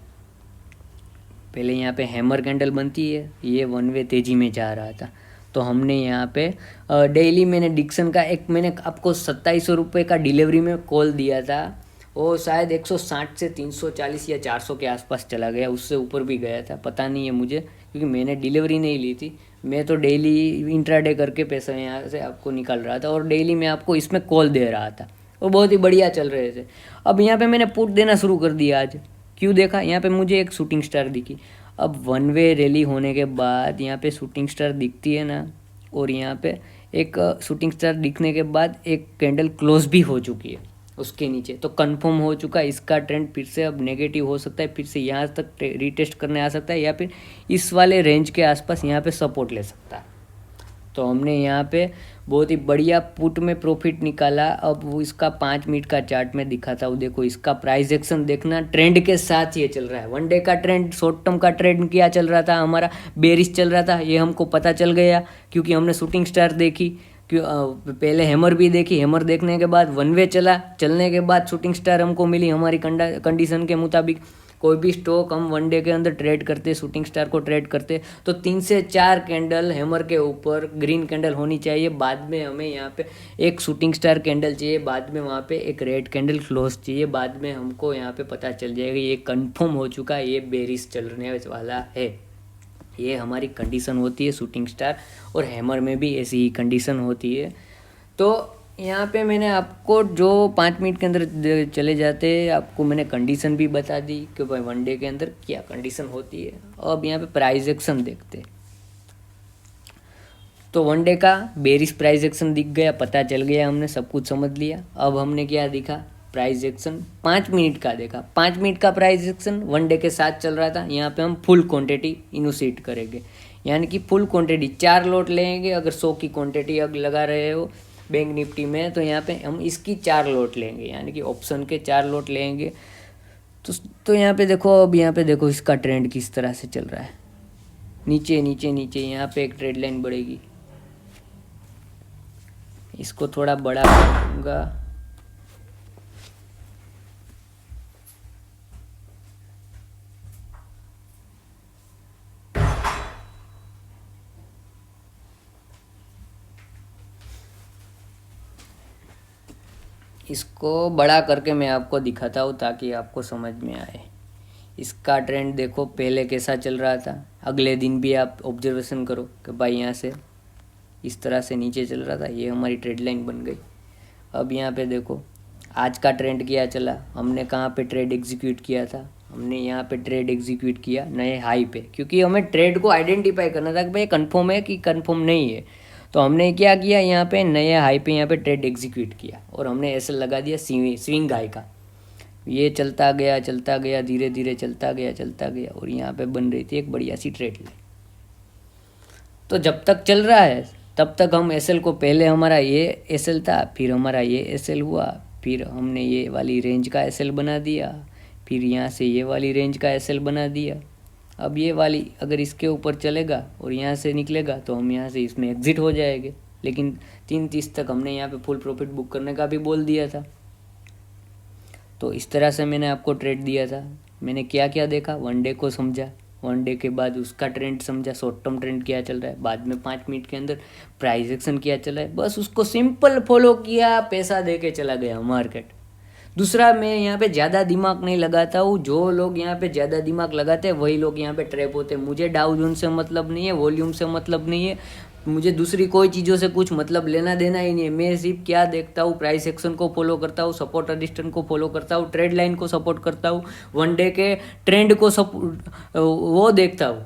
पहले यहाँ पे हैमर कैंडल बनती है, ये वन वे तेज़ी में जा रहा था, तो हमने यहाँ पे डेली मैंने डिक्सन का एक मैंने आपको 2700 रुपये का डिलीवरी में कॉल दिया था, वो शायद 160 से 340 या 400 के आसपास चला गया, उससे ऊपर भी गया था, पता नहीं है मुझे, क्योंकि मैंने डिलीवरी नहीं ली थी। मैं तो डेली इंट्राडे करके पैसा यहाँ से आपको निकाल रहा था और डेली मैं आपको इसमें कॉल दे रहा था, वो बहुत ही बढ़िया चल रहे थे। अब यहाँ पे मैंने पुट देना शुरू कर दिया आज। क्यों देखा, यहाँ पे मुझे एक शूटिंग स्टार दिखी। अब वन वे रैली होने के बाद यहाँ पे शूटिंग स्टार दिखती है ना, और यहाँ पे एक शूटिंग स्टार दिखने के बाद एक कैंडल क्लोज भी हो चुकी है उसके नीचे, तो कंफर्म हो चुका है इसका ट्रेंड फिर से अब नेगेटिव हो सकता है, फिर से यहाँ तक रीटेस्ट करने आ सकता है, या फिर इस वाले रेंज के आसपास यहाँ पे सपोर्ट ले सकता है। तो हमने यहाँ पे बहुत ही बढ़िया पुट में प्रॉफिट निकाला। अब वो इसका 5 मिनट का चार्ट में दिखाता हूँ, देखो इसका प्राइस एक्शन देखना, ट्रेंड के साथ ये चल रहा है। वन डे का ट्रेंड, शॉर्ट टर्म का ट्रेंड क्या चल रहा था, हमारा बेरिश चल रहा था, ये हमको पता चल गया क्योंकि हमने शूटिंग स्टार देखी, पहले हैमर भी देखी, हैमर देखने के बाद वन वे चला, चलने के बाद शूटिंग स्टार हमको मिली हमारी कंडीशन के मुताबिक। कोई भी स्टॉक हम वन डे के अंदर ट्रेड करते, शूटिंग स्टार को ट्रेड करते, तो 3 से 4 कैंडल हैमर के ऊपर ग्रीन कैंडल होनी चाहिए, बाद में हमें यहाँ पे एक शूटिंग स्टार कैंडल चाहिए, बाद में वहाँ पे एक रेड कैंडल क्लोज चाहिए, बाद में हमको यहाँ पे पता चल जाएगा ये कंफर्म हो चुका है, ये बेरिश चलने वाला है। ये हमारी कंडीशन होती है शूटिंग स्टार, और हैमर में भी ऐसी ही कंडीशन होती है। तो यहाँ पे मैंने आपको जो 5 मिनट के अंदर चले जाते आपको मैंने कंडीशन भी बता दी कि भाई वन डे के अंदर क्या कंडीशन होती है। अब यहाँ पे प्राइस एक्शन देखते, तो वन डे का बेरिश प्राइस एक्शन दिख गया, पता चल गया, हमने सब कुछ समझ लिया। अब हमने क्या दिखा, प्राइस एक्शन 5 मिनट का देखा। 5 मिनट का प्राइस एक्शन वन डे के साथ चल रहा था। यहाँ पे हम फुल क्वांटिटी इनिशिएट करेंगे, यानी कि फुल क्वांटिटी 4 लॉट लेंगे। अगर 100 की क्वांटिटी अब लगा रहे हो बैंक निफ्टी में, तो यहाँ पे हम इसकी 4 लॉट लेंगे, यानी कि ऑप्शन के 4 लॉट लेंगे। तो यहाँ पे देखो, अब यहाँ पे देखो इसका ट्रेंड किस तरह से चल रहा है, नीचे नीचे नीचे। यहाँ पे एक ट्रेड लाइन बढ़ेगी, इसको थोड़ा बड़ा करूँगा, इसको बड़ा करके मैं आपको दिखाता हूँ ताकि आपको समझ में आए। इसका ट्रेंड देखो पहले कैसा चल रहा था, अगले दिन भी आप ऑब्जर्वेशन करो कि भाई यहाँ से इस तरह से नीचे चल रहा था, ये हमारी ट्रेड लाइन बन गई। अब यहाँ पे देखो आज का ट्रेंड क्या चला, हमने कहाँ पे ट्रेड एग्जीक्यूट किया था, हमने यहाँ पे ट्रेड एग्जीक्यूट किया नए हाई पे, क्योंकि हमें ट्रेड को आइडेंटिफाई करना था कि भाई कंफर्म है कि कंफर्म नहीं है। तो हमने क्या किया, यहाँ पे नए हाई पे यहाँ पे ट्रेड एग्जीक्यूट किया, और हमने ऐसे लगा दिया स्विंग हाई का। ये चलता गया धीरे धीरे चलता गया, और यहाँ पे बन रही थी एक बढ़िया सी ट्रेड लाइन। तो जब तक चल रहा है तब तक हम एसएल को, पहले हमारा ये एसएल था, फिर हमारा ये एसएल हुआ, फिर हमने ये वाली रेंज का एसएल बना दिया, फिर यहाँ से ये वाली रेंज का एसएल बना दिया। अब ये वाली अगर इसके ऊपर चलेगा और यहाँ से निकलेगा तो हम यहाँ से इसमें एग्जिट हो जाएंगे, लेकिन 3:30 तक हमने यहाँ पे फुल प्रॉफिट बुक करने का भी बोल दिया था। तो इस तरह से मैंने आपको ट्रेड दिया था। मैंने क्या क्या देखा, वन डे को समझा, वन डे के बाद उसका ट्रेंड समझा, शॉर्ट टर्म ट्रेंड क्या चल रहा है, बाद में 5 मिनट के अंदर प्राइस एक्शन क्या चल रहा है, बस उसको सिंपल फॉलो किया, पैसा दे के चला गया मार्केट। दूसरा, मैं यहाँ पे ज़्यादा दिमाग नहीं लगाता हूँ। जो लोग यहाँ पे ज़्यादा दिमाग लगाते हैं वही लोग यहाँ पे ट्रैप होते हैं। मुझे डाउ जोन से मतलब नहीं है, वॉल्यूम से मतलब नहीं है, मुझे दूसरी कोई चीज़ों से कुछ मतलब लेना देना ही नहीं है। मैं सिर्फ क्या देखता हूँ, प्राइस एक्शन को फॉलो करता हूँ, सपोर्ट रजिस्टेंस को फॉलो करता हूँ, ट्रेड लाइन को सपोर्ट करता हूँ, वन डे के ट्रेंड को वो देखता हूँ।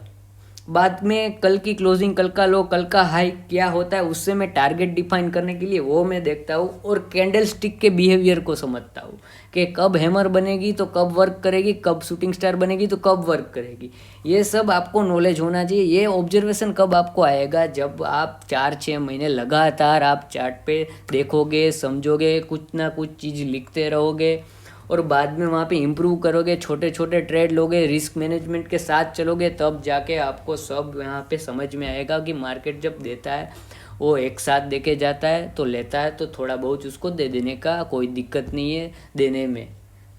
बाद में कल की क्लोजिंग, कल का लो, कल का हाई क्या होता है, उससे मैं टारगेट डिफाइन करने के लिए वो मैं देखता हूँ, और कैंडल स्टिक के बिहेवियर को समझता हूँ कि कब हैमर बनेगी तो कब वर्क करेगी, कब शूटिंग स्टार बनेगी तो कब वर्क करेगी। ये सब आपको नॉलेज होना चाहिए। ये ऑब्जर्वेशन कब आपको आएगा, जब आप 4-6 महीने लगातार आप चार्ट पे देखोगे, समझोगे, कुछ ना कुछ चीज़ लिखते रहोगे, और बाद में वहाँ पे इम्प्रूव करोगे, छोटे छोटे ट्रेड लोगे, रिस्क मैनेजमेंट के साथ चलोगे, तब जाके आपको सब यहाँ पे समझ में आएगा कि मार्केट जब देता है वो एक साथ देके जाता है, तो लेता है तो थोड़ा बहुत उसको दे देने का कोई दिक्कत नहीं है देने में,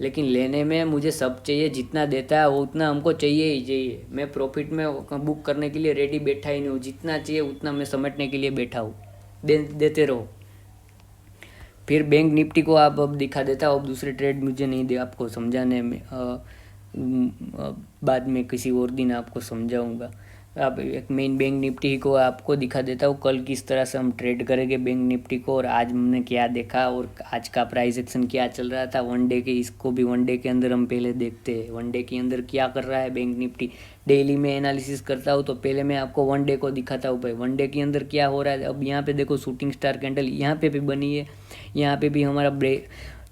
लेकिन लेने में मुझे सब चाहिए, जितना देता है वो उतना हमको चाहिए ही चाहिए। मैं प्रॉफिट में बुक करने के लिए रेडी बैठा ही नहीं हूँ, जितना चाहिए उतना मैं समेटने के लिए बैठा हूँ। देते रहो। फिर बैंक निफ्टी को आप अब दिखा देता हूँ, अब दूसरे ट्रेड मुझे नहीं दे आपको समझाने में, बाद में किसी और दिन आपको समझाऊंगा। अब एक मेन बैंक निफ्टी को आपको दिखा देता हूँ कल किस तरह से हम ट्रेड करेंगे बैंक निफ्टी को, और आज हमने क्या देखा और आज का प्राइस एक्शन क्या चल रहा था वन डे के, इसको भी वन डे के अंदर हम पहले देखते हैं वन डे के अंदर क्या कर रहा है बैंक निफ्टी। डेली में एनालिसिस करता हूँ तो पहले मैं आपको वन डे को दिखाता हूँ भाई वन डे के अंदर क्या हो रहा है। अब यहाँ पे देखो शूटिंग स्टार कैंडल यहाँ पे भी बनी है, यहाँ पे भी हमारा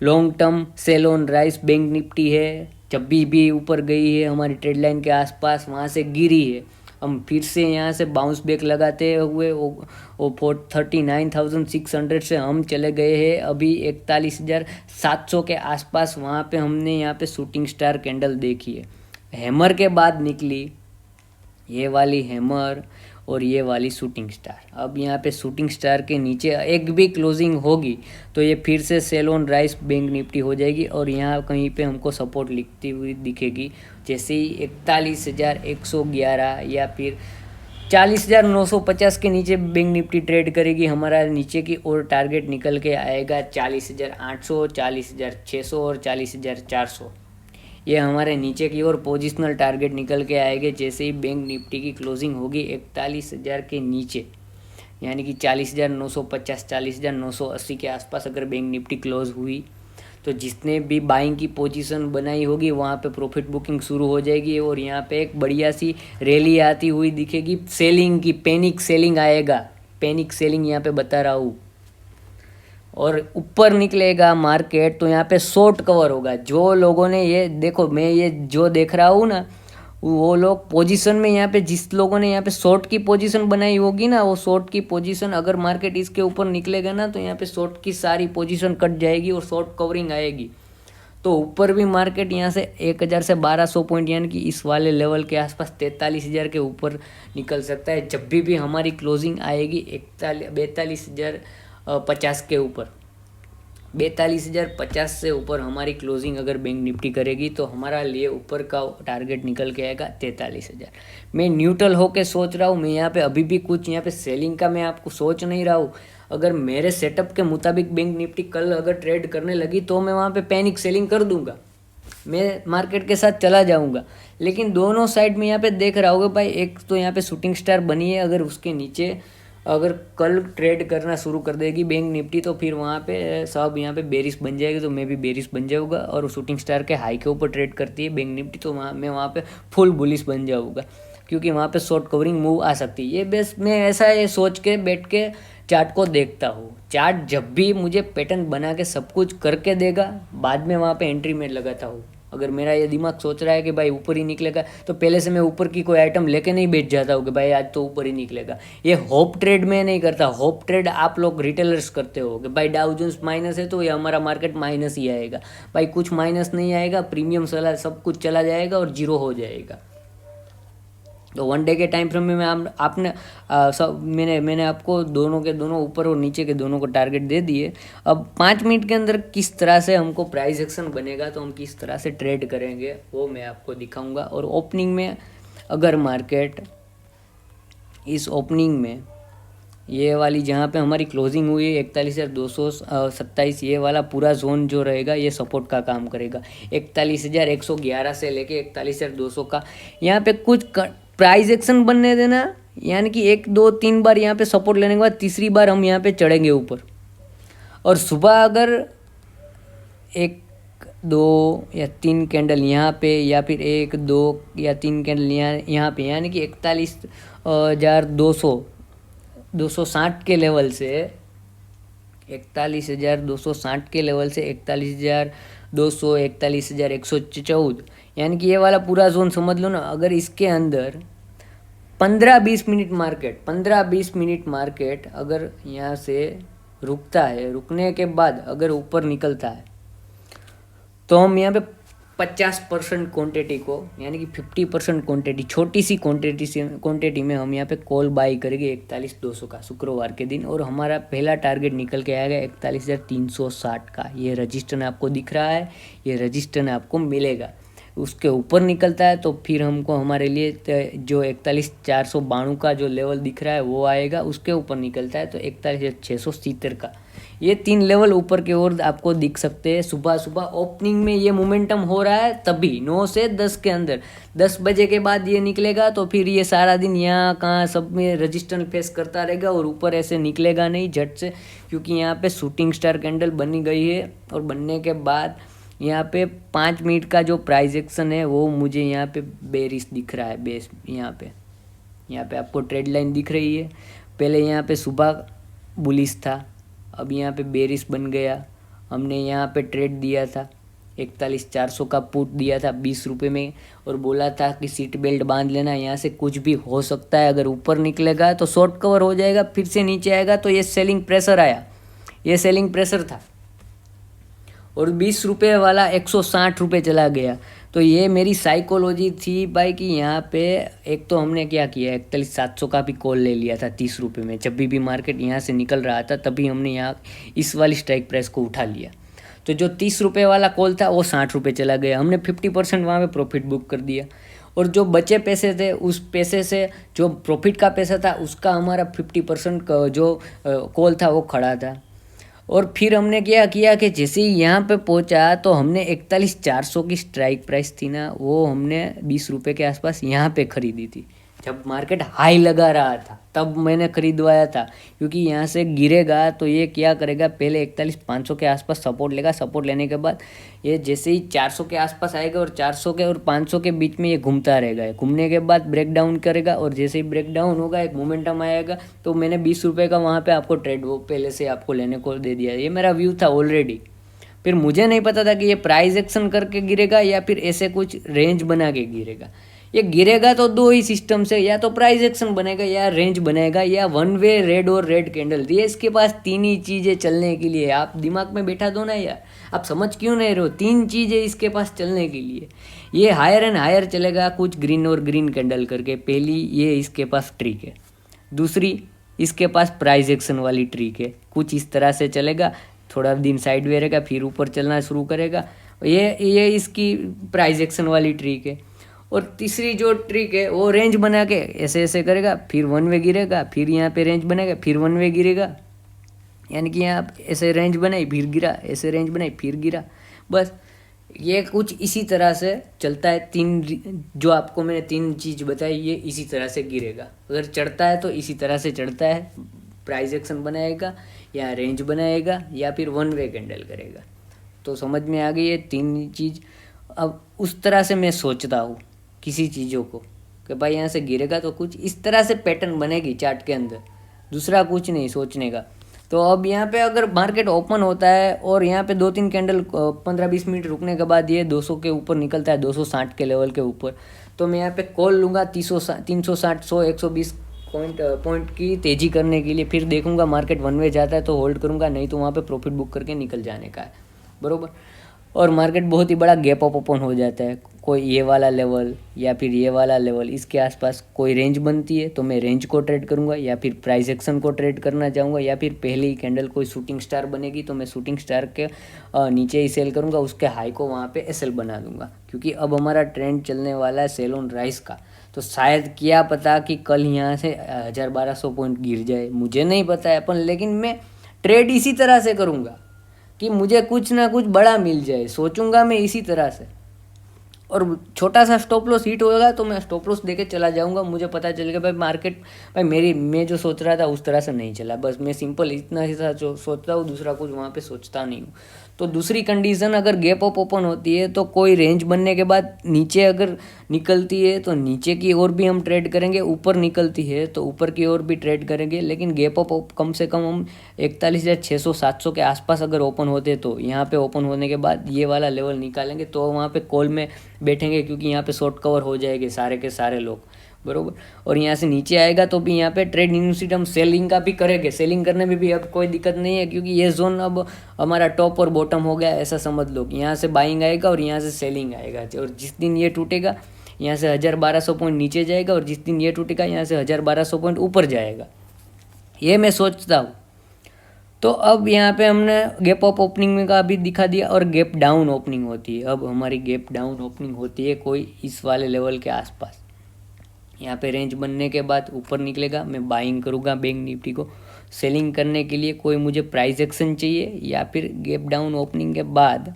long term sell on rise bank Nifty है, जब भी ऊपर गई है हमारी ट्रेड लाइन के आसपास वहाँ से गिरी है, हम फिर से यहाँ से बाउंस बैक लगाते हुए वो 39,600 से हम चले गए हैं अभी 41,700 के आसपास। वहाँ पे हमने यहाँ पे शूटिंग स्टार कैंडल देखी है, हैमर के बाद निकली ये वाली हैमर और ये वाली शूटिंग स्टार। अब यहाँ पे शूटिंग स्टार के नीचे एक भी क्लोजिंग होगी तो ये फिर से sell on rise bank Nifty हो जाएगी, और यहाँ कहीं पे हमको सपोर्ट लिखती हुई दिखेगी, जैसे ही 41,111 या फिर 40,950 के नीचे बैंक निफ्टी ट्रेड करेगी, हमारा नीचे की ओर टारगेट निकल के आएगा 40,800, 40,600 और 40,400। ये हमारे नीचे की ओर पोजिशनल टारगेट निकल के आएंगे जैसे ही बैंक निफ्टी की क्लोजिंग होगी 41,000 के नीचे, यानी कि 40,950, 40,980 के आसपास अगर बैंक निफ्टी क्लोज हुई तो जिसने भी बाइंग की पोजीशन बनाई होगी वहाँ पे प्रॉफिट बुकिंग शुरू हो जाएगी, और यहाँ पे एक बढ़िया सी रैली आती हुई दिखेगी सेलिंग की, पैनिक सेलिंग आएगा, पैनिक सेलिंग यहाँ पे बता रहा हूँ, और ऊपर निकलेगा मार्केट तो यहाँ पे शॉर्ट कवर होगा। जो लोगों ने ये देखो, मैं ये जो देख रहा हूँ ना, वो लोग पोजीशन में यहाँ पे जिस लोगों ने यहाँ पे शॉर्ट की पोजीशन बनाई होगी ना, वो शॉर्ट की पोजीशन अगर मार्केट इसके ऊपर निकलेगा ना तो यहाँ पे शॉर्ट की सारी पोजीशन कट जाएगी और शॉर्ट कवरिंग आएगी। तो ऊपर भी मार्केट यहाँ से 1,000 से 1,200 पॉइंट यानी कि इस वाले लेवल के आसपास 43,000 के ऊपर निकल सकता है, जब भी हमारी क्लोजिंग आएगी 42,050 के ऊपर। 42,050 से ऊपर हमारी क्लोजिंग अगर बैंक निफ्टी करेगी तो हमारा लिए ऊपर का टारगेट निकल के आएगा 43,000। मैं न्यूट्रल होके सोच रहा हूँ, मैं यहाँ पे अभी भी कुछ यहाँ पे सेलिंग का मैं आपको सोच नहीं रहा हूँ। अगर मेरे सेटअप के मुताबिक बैंक निफ्टी कल अगर ट्रेड करने लगी तो मैं वहाँ पे पैनिक सेलिंग कर दूंगा, मैं मार्केट के साथ चला जाऊंगा। लेकिन दोनों साइड में यहाँ पे देख रहा होगा भाई, एक तो यहाँ पे शूटिंग स्टार बनी है, अगर उसके नीचे अगर कल ट्रेड करना शुरू कर देगी बैंक निफ्टी तो फिर वहाँ पे सब यहाँ पे बेरिश बन जाएगी, तो मैं भी बेरिश बन जाऊँगा। और शूटिंग स्टार के हाई के ऊपर ट्रेड करती है बैंक निफ्टी तो मैं वहाँ पे फुल बुलिश बन जाऊँगा, क्योंकि वहाँ पे शॉर्ट कवरिंग मूव आ सकती है। ये बस मैं ऐसा ये सोच के बैठ के चार्ट को देखता हूँ। चार्ट जब भी मुझे पैटर्न बना के सब कुछ करके देगा, बाद में वहाँ पे एंट्री में लगाता हूँ। अगर मेरा ये दिमाग सोच रहा है कि भाई ऊपर ही निकलेगा तो पहले से मैं ऊपर की कोई आइटम लेके नहीं बैठ जाता हूँ कि भाई आज तो ऊपर ही निकलेगा। ये होप ट्रेड में नहीं करता, होप ट्रेड आप लोग रिटेलर्स करते हो कि भाई डाउ जोन्स माइनस है तो ये हमारा मार्केट माइनस ही आएगा। भाई कुछ माइनस नहीं आएगा, प्रीमियम सब कुछ चला जाएगा और जीरो हो जाएगा। तो वन डे के टाइम फ्रेम में आपने मैंने आपको दोनों के दोनों ऊपर और नीचे के दोनों को टारगेट दे दिए। अब 5 मिनट के अंदर किस तरह से हमको प्राइस एक्शन बनेगा, तो हम किस तरह से ट्रेड करेंगे वो मैं आपको दिखाऊंगा। और ओपनिंग में अगर मार्केट इस ओपनिंग में ये वाली जहाँ पे हमारी क्लोजिंग हुई है 41,227, ये वाला पूरा जोन जो रहेगा ये सपोर्ट का काम करेगा। 41,111 से लेके 41,200 का यहाँ पे कुछ प्राइस एक्शन बनने देना, यानी कि 1 2 3 बार यहाँ पे सपोर्ट लेने के बाद तीसरी बार हम यहाँ पे चढ़ेंगे ऊपर। और सुबह अगर 1 2 या 3 कैंडल यहाँ पे या फिर 1 2 या 3 कैंडल यहाँ पे, यानी कि 41,260 के लेवल से 41,260 के लेवल से 41,200 41,114, यानी कि ये वाला पूरा जोन समझ लो ना। अगर इसके अंदर 15-20 मिनट मार्केट अगर यहाँ से रुकता है, रुकने के बाद अगर ऊपर निकलता है तो हम यहाँ पे 50% क्वांटिटी को, यानी कि 50% क्वांटिटी, छोटी सी क्वांटिटी में हम यहाँ पे कॉल बाई करेंगे 41,200 का शुक्रवार के दिन। और हमारा पहला टारगेट निकल के आएगा 41,360 का। ये रजिस्टर आपको दिख रहा है, ये रजिस्टर आपको मिलेगा। उसके ऊपर निकलता है तो फिर हमको हमारे लिए जो 41,492 का जो लेवल दिख रहा है वो आएगा। उसके ऊपर निकलता है तो 41,670 का। ये 3 लेवल ऊपर की ओर आपको दिख सकते हैं। सुबह सुबह ओपनिंग में ये मोमेंटम हो रहा है, तभी 9 से 10 के अंदर, 10 बजे के बाद ये निकलेगा तो फिर ये सारा दिन यहाँ कहाँ सब में रजिस्टर फेस करता रहेगा और ऊपर ऐसे निकलेगा नहीं झट से, क्योंकि यहाँ पे शूटिंग स्टार कैंडल बनी गई है। और बनने के बाद यहाँ पे 5 मिनट का जो प्राइस एक्शन है वो मुझे यहाँ पे बेरिश दिख रहा है। बेस यहाँ पे आपको ट्रेड लाइन दिख रही है। पहले यहाँ पे सुबह बुलिश था, अब यहाँ पे बेरिश बन गया। हमने यहाँ पे ट्रेड दिया था 41,400 का पुट दिया था 20 रुपये में, और बोला था कि सीट बेल्ट बांध लेना, यहाँ से कुछ भी हो सकता है। अगर ऊपर निकलेगा तो शॉर्ट कवर हो जाएगा, फिर से नीचे आएगा तो ये सेलिंग प्रेशर आया, ये सेलिंग प्रेशर था। और 20 रुपये वाला 160 रुपये चला गया। तो ये मेरी साइकोलॉजी थी भाई कि यहाँ पे एक तो हमने क्या किया, 41,700 का भी कॉल ले लिया था 30 रुपये में। जब भी मार्केट यहाँ से निकल रहा था तभी हमने यहाँ इस वाली स्ट्राइक प्राइस को उठा लिया। तो जो 30 रुपये वाला कॉल था वो 60 रुपये चला गया। हमने 50% वहाँ पे प्रॉफिट बुक कर दिया। और जो बचे पैसे थे उस पैसे से, जो प्रॉफिट का पैसा था उसका हमारा 50% जो कॉल था वो खड़ा था। और फिर हमने क्या किया कि जैसे ही यहाँ पे पहुँचा तो हमने 41,400 की स्ट्राइक प्राइस थी ना, वो हमने 20 रुपये के आसपास यहाँ पे ख़रीदी थी। जब मार्केट हाई लगा रहा था तब मैंने ख़रीदवाया था, क्योंकि यहाँ से गिरेगा तो ये क्या करेगा, पहले 41,500 के आसपास सपोर्ट लेगा। सपोर्ट लेने के बाद ये जैसे ही 400 के आसपास आएगा और 400 के और 500 के बीच में ये घूमता रहेगा। घूमने के बाद ब्रेक डाउन करेगा, और जैसे ही ब्रेक डाउन होगा एक मोमेंटम आएगा। तो मैंने 20 रुपये का वहाँ पर आपको ट्रेड वो पहले से आपको लेने को दे दिया। ये मेरा व्यू था ऑलरेडी। फिर मुझे नहीं पता था कि ये प्राइस एक्शन करके गिरेगा या फिर ऐसे कुछ रेंज बना के गिरेगा। ये गिरेगा तो दो ही सिस्टम से, या तो प्राइस एक्शन बनेगा या रेंज बनेगा या वन वे रेड और रेड कैंडल दिए। इसके पास 3 ही चीज़ें चलने के लिए। आप दिमाग में बैठा दो ना यार, आप समझ क्यों नहीं रहे हो? 3 चीज़ें इसके पास चलने के लिए। ये हायर एंड हायर चलेगा कुछ ग्रीन और ग्रीन कैंडल करके। पहली ये इसके पास ट्रिक है। दूसरी इसके पास प्राइस एक्शन वाली ट्रिक है, कुछ इस तरह से चलेगा, थोड़ा दिन साइड वे रहेगा, फिर ऊपर चलना शुरू करेगा। ये इसकी प्राइस एक्शन वाली ट्रिक है। और तीसरी जो ट्रिक है वो रेंज बना के ऐसे ऐसे करेगा, फिर वन वे गिरेगा, फिर यहाँ पे रेंज बनेगा, फिर वन वे गिरेगा। यानी कि यहाँ ऐसे रेंज बनाई फिर गिरा, ऐसे रेंज बनाई फिर गिरा। बस ये कुछ इसी तरह से चलता है। 3 जो आपको मैंने 3 चीज़ बताई ये इसी तरह से गिरेगा। अगर चढ़ता है तो इसी तरह से चढ़ता है, प्राइस एक्शन बनाएगा या रेंज बनाएगा या फिर वन वे कैंडल करेगा। तो समझ में आ गई है 3 चीज़। अब उस तरह से मैं सोचता हूँ किसी चीज़ों को कि भाई यहाँ से गिरेगा तो कुछ इस तरह से पैटर्न बनेगी चार्ट के अंदर, दूसरा कुछ नहीं सोचने का। तो अब यहाँ पे अगर मार्केट ओपन होता है और यहाँ पे 2-3 कैंडल 15-20 मिनट रुकने के बाद ये 200 के ऊपर निकलता है, 260 के लेवल के ऊपर, तो मैं यहाँ पे कॉल लूँगा 360, 100, 120 पॉइंट की तेज़ी करने के लिए। फिर देखूँगा मार्केट वन वे जाता है तो होल्ड करूँगा, नहीं तो वहाँ पे प्रॉफिट बुक करके निकल जाने का है, बरोबर। और मार्केट बहुत ही बड़ा गैप अप ओपन हो जाता है, कोई ये वाला लेवल या फिर ये वाला लेवल, इसके आसपास कोई रेंज बनती है तो मैं रेंज को ट्रेड करूँगा, या फिर प्राइस एक्शन को ट्रेड करना चाहूँगा, या फिर पहले ही कैंडल कोई शूटिंग स्टार बनेगी तो मैं शूटिंग स्टार के नीचे ही सेल करूँगा, उसके हाई को वहाँ पे एसएल बना दूँगा। क्योंकि अब हमारा ट्रेंड चलने वाला है सेल ऑन राइस का। तो शायद क्या पता कि कल यहाँ से 1000-1200 पॉइंट गिर जाए, मुझे नहीं पता है अपन, लेकिन मैं ट्रेड इसी तरह से करूँगा कि मुझे कुछ ना कुछ बड़ा मिल जाए, सोचूंगा मैं इसी तरह से। और छोटा सा स्टॉप लॉस हिट होगा तो मैं स्टॉप लॉस देके चला जाऊंगा। मुझे पता चलेगा भाई मार्केट, भाई मैं जो सोच रहा था उस तरह से नहीं चला। बस मैं सिंपल इतना ही जो सोचता हूँ, दूसरा कुछ वहाँ पे सोचता नहीं हूँ। तो दूसरी कंडीशन, अगर गैप अप ओपन होती है तो कोई रेंज बनने के बाद नीचे अगर निकलती है तो नीचे की ओर भी हम ट्रेड करेंगे, ऊपर निकलती है तो ऊपर की ओर भी ट्रेड करेंगे। लेकिन गैप अप कम से कम हम 41,600-700 के आसपास अगर ओपन होते तो यहाँ पे ओपन होने के बाद ये वाला लेवल निकालेंगे तो वहाँ पे कॉल में बैठेंगे, क्योंकि यहाँ पे शॉर्ट कवर हो जाएंगे सारे के सारे लोग। बरोबर। और यहाँ से नीचे आएगा तो भी यहाँ पे ट्रेड यूनिवर्सिटी हम सेलिंग का भी करेंगे, सेलिंग करने में भी अब कोई दिक्कत नहीं है, क्योंकि ये जोन अब हमारा टॉप और बॉटम हो गया, ऐसा समझ लो कि यहाँ से बाइंग आएगा और यहाँ से सेलिंग आएगा। और जिस दिन ये टूटेगा यहाँ से 1200 पॉइंट नीचे जाएगा, और जिस दिन ये टूटेगा यहाँ से 1200 पॉइंट ऊपर जाएगा, ये मैं सोचता हूँ। तो अब यहाँ पे हमने गैप अप ओपनिंग में का भी दिखा दिया, और गैप डाउन ओपनिंग होती है। अब हमारी गैप डाउन ओपनिंग होती है कोई इस वाले लेवल के आसपास। यहाँ पे रेंज बनने के बाद ऊपर निकलेगा, मैं बाइंग करूँगा बैंक निफ्टी को। सेलिंग करने के लिए कोई मुझे प्राइस एक्शन चाहिए, या फिर गैप डाउन ओपनिंग के बाद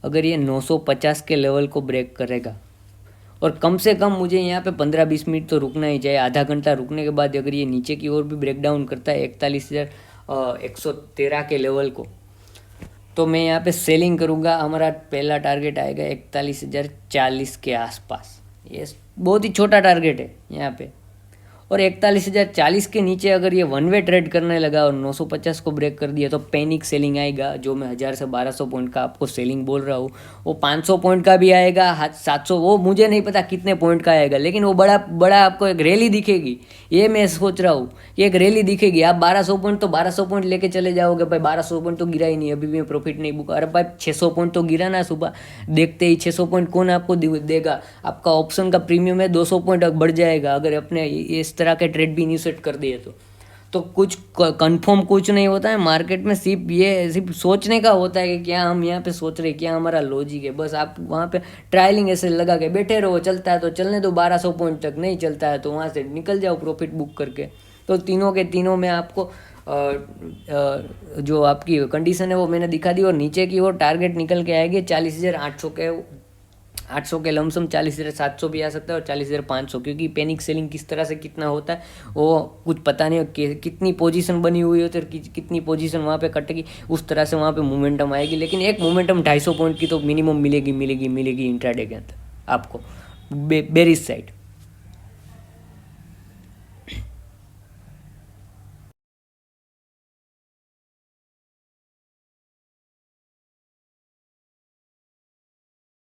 अगर ये 950 के लेवल को ब्रेक करेगा, और कम से कम मुझे यहाँ पे 15-20 मिनट तो रुकना ही चाहिए। आधा घंटा रुकने के बाद अगर ये नीचे की ओर भी ब्रेक डाउन करता है 41,113 के लेवल को, तो मैं यहाँ पे सेलिंग करूँगा। हमारा पहला टारगेट आएगा 41,040 के आसपास। ये बहुत ही छोटा टारगेट है यहाँ पे। और 41,040 के नीचे अगर ये वन वे ट्रेड करने लगा और 950 को ब्रेक कर दिया, तो पैनिक सेलिंग आएगा। जो मैं 1000 से 1200 पॉइंट का आपको सेलिंग बोल रहा हूँ, वो 500 पॉइंट का भी आएगा, 700, वो मुझे नहीं पता कितने पॉइंट का आएगा, लेकिन वो बड़ा बड़ा आपको एक रैली दिखेगी। ये मैं सोच रहा हूँ कि एक रैली दिखेगी। आप 1200 पॉइंट तो 1200 पॉइंट लेके चले जाओगे, भाई 1200 पॉइंट तो गिरा ही नहीं, अभी भी मैं प्रॉफिट नहीं बुका। अरे भाई 600 पॉइंट तो गिरा ना सुबह, देखते ही 600 पॉइंट कौन आपको देगा। आपका ऑप्शन का प्रीमियम है 200 पॉइंट बढ़ जाएगा अगर अपने इस तरह के ट्रेड भी इनिशिएट कर दिए तो कुछ कंफर्म कुछ नहीं होता है मार्केट में। सिर्फ सोचने का होता है कि क्या हम यहाँ पे सोच रहे हैं, क्या हमारा लॉजिक है। बस आप वहाँ पे ट्रायलिंग ऐसे लगा के बैठे रहो, चलता है तो चलने दो 1200 पॉइंट तक, नहीं चलता है तो वहाँ से निकल जाओ प्रॉफिट बुक करके। तो तीनों के तीनों में आपको जो आपकी कंडीशन है वो मैंने दिखा दी। और नीचे की ओर टारगेट निकल के आएगी 40,800 के लमसम, 40,700 भी आ सकता है और 40,500, क्योंकि पैनिक सेलिंग किस तरह से कितना होता है वो कुछ पता नहीं कि कितनी पोजीशन बनी हुई होती है और कितनी पोजीशन वहाँ पे कटेगी, उस तरह से वहाँ पे मोमेंटम आएगी। लेकिन एक मोमेंटम 250 पॉइंट की तो मिनिमम मिलेगी इंट्राडे के अंदर आपको बेरिश साइड।